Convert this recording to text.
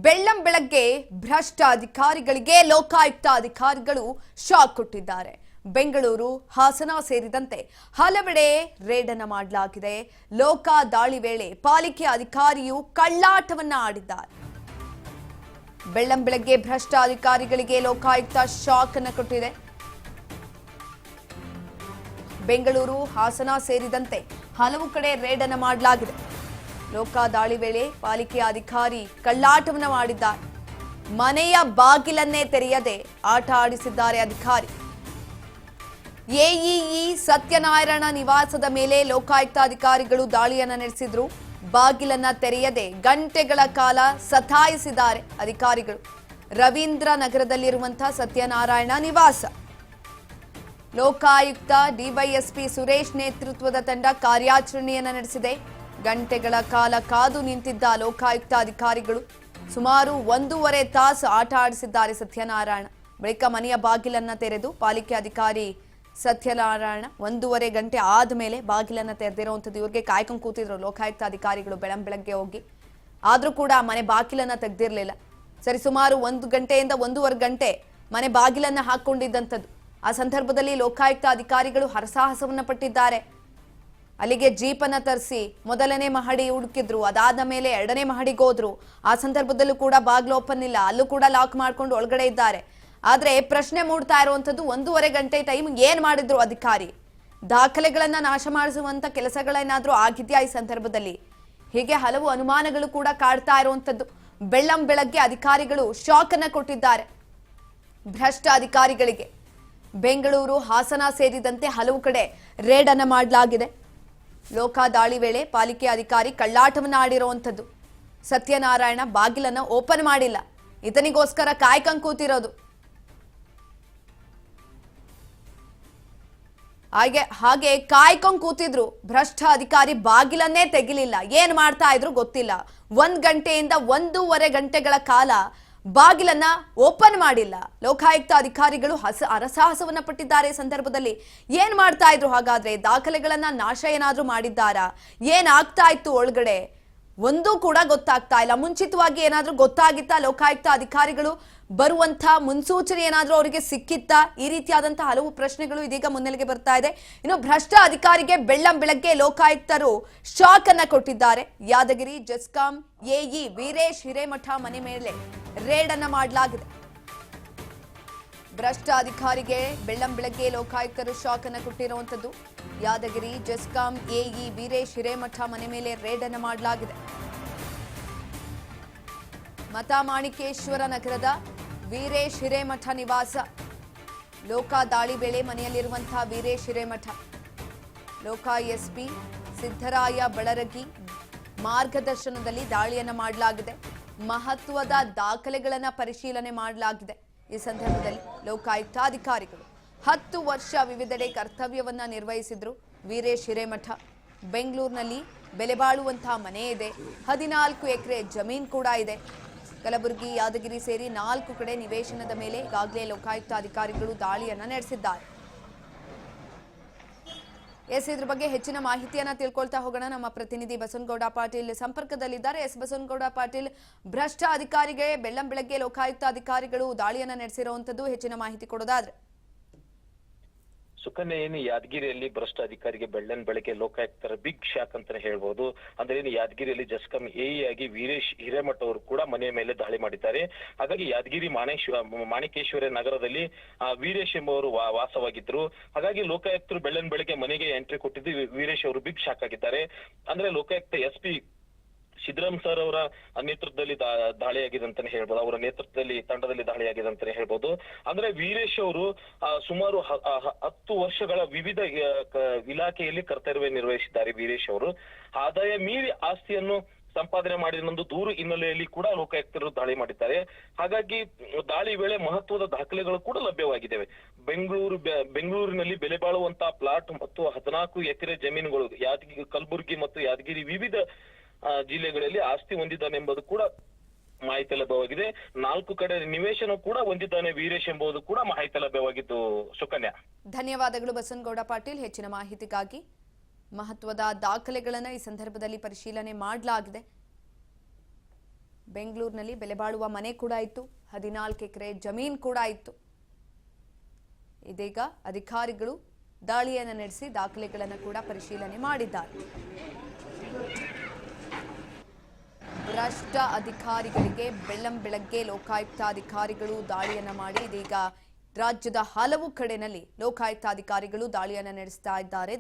ಬೆಳ್ಳಂ ಬೆಳಗ್ಗೆ ಭ್ರಷ್ಟ ಅಧಿಕಾರಿಗಳಿಗೆ ಲೋಕಾಯುಕ್ತ ಅಧಿಕಾರಿಗಳು ಶಾಕ್ ಕೊಟ್ಟಿದ್ದಾರೆ. ಬೆಂಗಳೂರು, ಹಾಸನ ಸೇರಿದಂತೆ ಹಲವೆಡೆ ರೇಡ್ ಅನ್ನು ಮಾಡಲಾಗಿದೆ. ಲೋಕ ದಾಳಿ ವೇಳೆ ಪಾಲಿಕೆ ಅಧಿಕಾರಿಯು ಕಳ್ಳಾಟವನ್ನ ಆಡಿದ್ದಾರೆ. ಬೆಳ್ಳಂ ಬೆಳಗ್ಗೆ ಭ್ರಷ್ಟ ಅಧಿಕಾರಿಗಳಿಗೆ ಲೋಕಾಯುಕ್ತ ಶಾಕ್ ಅನ್ನು ಕೊಟ್ಟಿದೆ. ಬೆಂಗಳೂರು, ಹಾಸನ ಸೇರಿದಂತೆ ಹಲವು ಕಡೆ ರೇಡ್ ಅನ್ನು ಮಾಡಲಾಗಿದೆ. ಲೋಕ ದಾಳಿ ವೇಳೆ ಪಾಲಿಕೆ ಅಧಿಕಾರಿ ಕಳ್ಳಾಟವನ್ನು ಮಾಡಿದ್ದಾರೆ. ಮನೆಯ ಬಾಗಿಲನ್ನೇ ತೆರೆಯದೆ ಆಟ ಆಡಿಸಿದ್ದಾರೆ ಅಧಿಕಾರಿ. ಎಇಇ ಸತ್ಯನಾರಾಯಣ ನಿವಾಸದ ಮೇಲೆ ಲೋಕಾಯುಕ್ತ ಅಧಿಕಾರಿಗಳು ದಾಳಿಯನ್ನು ನಡೆಸಿದ್ರು. ಬಾಗಿಲನ್ನ ತೆರೆಯದೆ ಗಂಟೆಗಳ ಕಾಲ ಸತಾಯಿಸಿದ್ದಾರೆ ಅಧಿಕಾರಿಗಳು. ರವೀಂದ್ರ ನಗರದಲ್ಲಿರುವಂತಹ ಸತ್ಯನಾರಾಯಣ ನಿವಾಸ. ಲೋಕಾಯುಕ್ತ ಡಿವೈಎಸ್ಪಿ ಸುರೇಶ್ ನೇತೃತ್ವದ ತಂಡ ಕಾರ್ಯಾಚರಣೆಯನ್ನು ನಡೆಸಿದೆ. ಗಂಟೆಗಳ ಕಾಲ ಕಾದು ನಿಂತಿದ್ದ ಲೋಕಾಯುಕ್ತ ಅಧಿಕಾರಿಗಳು ಸುಮಾರು 1.5 ತಾಸು ಆಟ ಆಡಿಸಿದ್ದಾರೆ ಸತ್ಯನಾರಾಯಣ. ಬಳಿಕ ಮನೆಯ ಬಾಗಿಲನ್ನ ತೆರೆದು ಪಾಲಿಕೆ ಅಧಿಕಾರಿ ಸತ್ಯನಾರಾಯಣ 1.5 ಗಂಟೆ ಆದ್ಮೇಲೆ ಬಾಗಿಲನ್ನ ತೆರೆದಿರುವಂಥದ್ದು. ಇವ್ರಿಗೆ ಕಾಯ್ಕೊಂಡು ಕೂತಿದ್ರು ಲೋಕಾಯುಕ್ತ ಅಧಿಕಾರಿಗಳು ಬೆಳಗ್ಗೆ ಹೋಗಿ. ಆದ್ರೂ ಕೂಡ ಮನೆ ಬಾಗಿಲನ್ನ ತೆಗೆದಿರ್ಲಿಲ್ಲ. ಸರಿ ಸುಮಾರು 1 ಗಂಟೆಯಿಂದ 1.5 ಗಂಟೆ ಮನೆ ಬಾಗಿಲನ್ನ ಹಾಕೊಂಡಿದ್ದಂಥದ್ದು. ಆ ಸಂದರ್ಭದಲ್ಲಿ ಲೋಕಾಯುಕ್ತ ಅಧಿಕಾರಿಗಳು ಹರಸಾಹಸವನ್ನ ಪಟ್ಟಿದ್ದಾರೆ. ಅಲ್ಲಿಗೆ ಜೀಪನ್ನ ತರಿಸಿ ಮೊದಲನೇ ಮಹಡಿ ಹುಡುಕಿದ್ರು. ಅದಾದ ಮೇಲೆ 2ನೇ ಮಹಡಿಗೆ ಹೋದ್ರು. ಆ ಸಂದರ್ಭದಲ್ಲೂ ಕೂಡ ಬಾಗಿಲು ಓಪನ್ ಇಲ್ಲ. ಅಲ್ಲೂ ಕೂಡ ಲಾಕ್ ಮಾಡ್ಕೊಂಡು ಒಳಗಡೆ ಇದ್ದಾರೆ. ಆದ್ರೆ ಪ್ರಶ್ನೆ ಮೂಡ್ತಾ ಇರುವಂತದ್ದು 1.5 ಗಂಟೆ ಟೈಮ್ ಏನ್ ಮಾಡಿದ್ರು ಅಧಿಕಾರಿ? ದಾಖಲೆಗಳನ್ನ ನಾಶ ಮಾಡಿಸುವಂತ ಕೆಲಸಗಳೇನಾದ್ರೂ ಆಗಿದ್ಯಾ ಈ ಸಂದರ್ಭದಲ್ಲಿ? ಹೀಗೆ ಹಲವು ಅನುಮಾನಗಳು ಕೂಡ ಕಾಡ್ತಾ ಇರುವಂತದ್ದು. ಬೆಳ್ಳಂ ಬೆಳಗ್ಗೆ ಅಧಿಕಾರಿಗಳು ಶಾಕ್ ಅನ್ನ ಕೊಟ್ಟಿದ್ದಾರೆ ಭ್ರಷ್ಟ ಅಧಿಕಾರಿಗಳಿಗೆ. ಬೆಂಗಳೂರು, ಹಾಸನ ಸೇರಿದಂತೆ ಹಲವು ಕಡೆ ರೇಡ್ ಅನ್ನ ಮಾಡಲಾಗಿದೆ. ಲೋಕ ದಾಳಿ ವೇಳೆ ಪಾಲಿಕೆ ಅಧಿಕಾರಿ ಕಳ್ಳಾಟವನ್ನ ಆಡಿರುವಂಥದ್ದು. ಸತ್ಯನಾರಾಯಣ ಬಾಗಿಲನ್ನ ಓಪನ್ ಮಾಡಿಲ್ಲ. ಇದನಿಗೋಸ್ಕರ ಕಾಯ್ಕೊಂಡು ಕೂತಿರೋದು. ಹಾಗೆ ಕಾಯ್ಕೊಂಡು ಕೂತಿದ್ರು. ಭ್ರಷ್ಟ ಅಧಿಕಾರಿ ಬಾಗಿಲನ್ನೇ ತೆಗಿಲಿಲ್ಲ. ಏನ್ ಮಾಡ್ತಾ ಇದ್ರು ಗೊತ್ತಿಲ್ಲ. 1 ಗಂಟೆಯಿಂದ 1.5 ಗಂಟೆಗಳ ಕಾಲ ಬಾಗಿಲನ್ನ ಓಪನ್ ಮಾಡಿಲ್ಲ. ಲೋಕಾಯುಕ್ತ ಅಧಿಕಾರಿಗಳು ಹರಸಾಹಸವನ್ನ ಪಟ್ಟಿದ್ದಾರೆ. ಸಂದರ್ಭದಲ್ಲಿ ಏನ್ ಮಾಡ್ತಾ ಇದ್ರು ಹಾಗಾದ್ರೆ? ದಾಖಲೆಗಳನ್ನ ನಾಶ ಏನಾದ್ರೂ ಮಾಡಿದ್ದಾರಾ? ಏನಾಗ್ತಾ ಇತ್ತು ಒಳಗಡೆ? ಒಂದೂ ಕೂಡ ಗೊತ್ತಾಗ್ತಾ ಇಲ್ಲ. ಮುಂಚಿತವಾಗಿ ಏನಾದ್ರೂ ಗೊತ್ತಾಗಿತ್ತಾ? ಲೋಕಾಯುಕ್ತ ಅಧಿಕಾರಿಗಳು ಬರುವಂತ ಮುನ್ಸೂಚನೆ ಏನಾದ್ರೂ ಅವರಿಗೆ ಸಿಕ್ಕಿತ್ತಾ? ಈ ರೀತಿಯಾದಂತಹ ಹಲವು ಪ್ರಶ್ನೆಗಳು ಇದೀಗ ಮುನ್ನೆಲೆಗೆ ಬರ್ತಾ ಇದೆ. ಇನ್ನು ಭ್ರಷ್ಟ ಅಧಿಕಾರಿಗೆ ಬೆಳ್ಳಂ ಬೆಳಗ್ಗೆ ಲೋಕಾಯುಕ್ತರು ಶಾಕ್ ಅನ್ನ ಕೊಟ್ಟಿದ್ದಾರೆ. ಯಾದಗಿರಿ ಜೆಸ್ಕಾಂ ಎಇ ವೀರೇಶ್ ಹಿರೇಮಠ ಮನೆ ಮೇಲೆ ರೇಡ್ ಅನ್ನ ಮಾಡಲಾಗಿದೆ. ಭ್ರಷ್ಟ ಅಧಿಕಾರಿಗೆ ಬೆಳ್ಳಂ ಬೆಳಗ್ಗೆ ಲೋಕಾಯುಕ್ತರು ಶಾಕ್ ಅನ್ನ ಕೊಟ್ಟಿರುವಂತದ್ದು. ಯಾದಗಿರಿ ಜೆಸ್ಕಾಂ ಎಇ ವೀರೇಶ್ ಹಿರೇಮಠ ಮನೆ ಮೇಲೆ ರೇಡ್ ಅನ್ನ ಮಾಡಲಾಗಿದೆ. ಮತಮಾಣಿಕೇಶ್ವರ ನಗರದ ವೀರೇಶ್ ಹಿರೇಮಠ ನಿವಾಸ. ಲೋಕ ದಾಳಿ ವೇಳೆ ಮನೆಯಲ್ಲಿರುವಂತಹ ವೀರೇಶ್ ಹಿರೇಮಠ. ಲೋಕ ಎಸ್ಪಿ ಸಿದ್ದರಾಯ ಬಳರಗಿ ಮಾರ್ಗದರ್ಶನದಲ್ಲಿ ದಾಳಿಯನ್ನು ಮಾಡಲಾಗಿದೆ. ಮಹತ್ವದ ದಾಖಲೆಗಳನ್ನು ಪರಿಶೀಲನೆ ಮಾಡಲಾಗಿದೆ. ಈ ಸಂದರ್ಭದಲ್ಲಿ ಲೋಕಾಯುಕ್ತ ಅಧಿಕಾರಿಗಳು 10 ವರ್ಷ ವಿವಿಧೆಡೆ ಕರ್ತವ್ಯವನ್ನ ನಿರ್ವಹಿಸಿದ್ರು ವೀರೇಶ್ ಹಿರೇಮಠ. ಬೆಂಗಳೂರಿನಲ್ಲಿ ಬೆಲೆ ಬಾಳುವಂತಹ ಮನೆ ಇದೆ. 14 ಎಕರೆ ಜಮೀನು ಕೂಡ ಇದೆ. ಕಲಬುರಗಿ, ಯಾದಗಿರಿ ಸೇರಿ 4 ಕಡೆ ನಿವೇಶನದ ಮೇಲೆ ಈಗಾಗಲೇ ಲೋಕಾಯುಕ್ತ ಅಧಿಕಾರಿಗಳು ದಾಳಿಯನ್ನ ನಡೆಸಿದ್ದಾರೆ. ಇದ್ರ ಬಗ್ಗೆ ಹೆಚ್ಚಿನ ಮಾಹಿತಿಯನ್ನ ತಿಳ್ಕೊಳ್ತಾ ಹೋಗೋಣ. ನಮ್ಮ ಪ್ರತಿನಿಧಿ ಬಸವನಗೌಡ ಪಾಟೀಲ್ ಸಂಪರ್ಕದಲ್ಲಿದ್ದಾರೆ. ಬಸವನಗೌಡ ಪಾಟೀಲ್, ಭ್ರಷ್ಟ ಅಧಿಕಾರಿಗೆ ಬೆಳ್ಳಂ ಬೆಳಗ್ಗೆ ಲೋಕಾಯುಕ್ತ ಅಧಿಕಾರಿಗಳು ದಾಳಿಯನ್ನ ನಡೆಸಿರುವಂತದ್ದು, ಹೆಚ್ಚಿನ ಮಾಹಿತಿ ಕೊಡೋದಾದ್ರೆ? ಸುಕನ್ಯಾ, ಏನು ಯಾದಗಿರಿಯಲ್ಲಿ ಭ್ರಷ್ಟ ಅಧಿಕಾರಿಗೆ ಬೆಳ್ಳಂ ಬೆಳಗ್ಗೆ ಲೋಕಾಯುಕ್ತರ ಬಿಗ್ ಶಾಕ್ ಅಂತಾನೆ ಹೇಳ್ಬೋದು. ಅಂದ್ರೆ ಏನು ಯಾದಗಿರಿಯಲ್ಲಿ ಜೆಸ್ಕಾಂ ಎಇ ಆಗಿ ವೀರೇಶ್ ಹಿರೇಮಠ ಅವರು ಕೂಡ ಮನೆಯ ಮೇಲೆ ದಾಳಿ ಮಾಡಿದ್ದಾರೆ. ಹಾಗಾಗಿ ಯಾದಗಿರಿ ಮಾಣಿಕೇಶ್ವರ ನಗರದಲ್ಲಿ ವೀರೇಶ್ ಎಂಬುವರು ವಾಸವಾಗಿದ್ರು. ಹಾಗಾಗಿ ಲೋಕಾಯುಕ್ತರು ಬೆಳ್ಳಂ ಬೆಳಗ್ಗೆ ಮನೆಗೆ ಎಂಟ್ರಿ ಕೊಟ್ಟಿದ್ದು ವೀರೇಶ್ ಅವರು ಬಿಗ್ ಶಾಕ್ ಆಗಿದ್ದಾರೆ. ಅಂದ್ರೆ ಲೋಕಾಯುಕ್ತ ಎಸ್ಪಿ ಸಿದ್ದರಾಮ್ ಸರ್ ಅವರ ನೇತೃತ್ವದಲ್ಲಿ ದಾಳಿಯಾಗಿದೆ ಅಂತಾನೆ ಹೇಳ್ಬೋದು. ಅವರ ನೇತೃತ್ವದಲ್ಲಿ ತಂಡದಲ್ಲಿ ದಾಳಿಯಾಗಿದೆ ಅಂತಾನೆ ಹೇಳ್ಬೋದು. ಅಂದ್ರೆ ವೀರೇಶ್ ಅವರು ಸುಮಾರು 10 ವರ್ಷಗಳ ವಿವಿಧ ಇಲಾಖೆಯಲ್ಲಿ ಕರ್ತವ್ಯ ನಿರ್ವಹಿಸಿದ್ದಾರೆ. ವೀರೇಶ್ ಅವರು ಆದಾಯ ಮೀರಿ ಆಸ್ತಿಯನ್ನು ಸಂಪಾದನೆ ಮಾಡಿದ ದೂರು ಹಿನ್ನೆಲೆಯಲ್ಲಿ ಕೂಡ ಲೋಕಾಯುಕ್ತರು ದಾಳಿ ಮಾಡಿದ್ದಾರೆ. ಹಾಗಾಗಿ ದಾಳಿ ವೇಳೆ ಮಹತ್ವದ ದಾಖಲೆಗಳು ಕೂಡ ಲಭ್ಯವಾಗಿದ್ದಾವೆ. ಬೆಂಗಳೂರಿನಲ್ಲಿ ಬೆಲೆ ಬಾಳುವಂತಹ ಪ್ಲಾಟ್ ಮತ್ತು 14 ಎಕರೆ ಜಮೀನುಗಳು ಕಲಬುರಗಿ ಮತ್ತು ಯಾದಗಿರಿ ವಿವಿಧ ಜಿಲ್ಲೆಗಳಲ್ಲಿ ಆಸ್ತಿ ಹೊಂದಿದ್ದಾನೆಂಬುದು ಕೂಡ ಮಾಹಿತಿ ಲಭ್ಯವಾಗಿದೆ. 4 ಕಡೆ ನಿವೇಶನ ಕೂಡ ಹೊಂದಿದ್ದಾನೆ ವೀರೇಶ್ ಎಂಬುದು ಕೂಡ ಮಾಹಿತಿ ಲಭ್ಯವಾಗಿದ್ದು. ಸುಕನ್ಯಾ, ಧನ್ಯವಾದಗಳು ಬಸವನಗೌಡ ಪಾಟೀಲ್ ಹೆಚ್ಚಿನ ಮಾಹಿತಿಗಾಗಿ. ಮಹತ್ವದ ದಾಖಲೆಗಳನ್ನು ಈ ಸಂದರ್ಭದಲ್ಲಿ ಪರಿಶೀಲನೆ ಮಾಡಲಾಗಿದೆ. ಬೆಂಗಳೂರಿನಲ್ಲಿ ಬೆಲೆ ಬಾಳುವ ಮನೆ ಕೂಡ ಇತ್ತು, 14 ಎಕರೆ ಜಮೀನು ಕೂಡ ಇತ್ತು. ಇದೀಗ ಅಧಿಕಾರಿಗಳು ದಾಳಿಯನ್ನು ನಡೆಸಿ ದಾಖಲೆಗಳನ್ನು ಕೂಡ ಪರಿಶೀಲನೆ ಮಾಡಿದ್ದಾರೆ. ಭ್ರಷ್ಟ ಅಧಿಕಾರಿಗಳಿಗೆ ಬೆಳ್ಳಂಬೆಳಗ್ಗೆ ಲೋಕಾಯುಕ್ತ ಅಧಿಕಾರಿಗಳು ದಾಳಿಯನ್ನ ಮಾಡಿ ಇದೀಗ ರಾಜ್ಯದ ಹಲವು ಕಡೆಯಲ್ಲಿ ಲೋಕಾಯುಕ್ತ ಅಧಿಕಾರಿಗಳು ದಾಳಿಯನ್ನ ನಡೆಸ್ತಾ ಇದ್ದಾರೆ.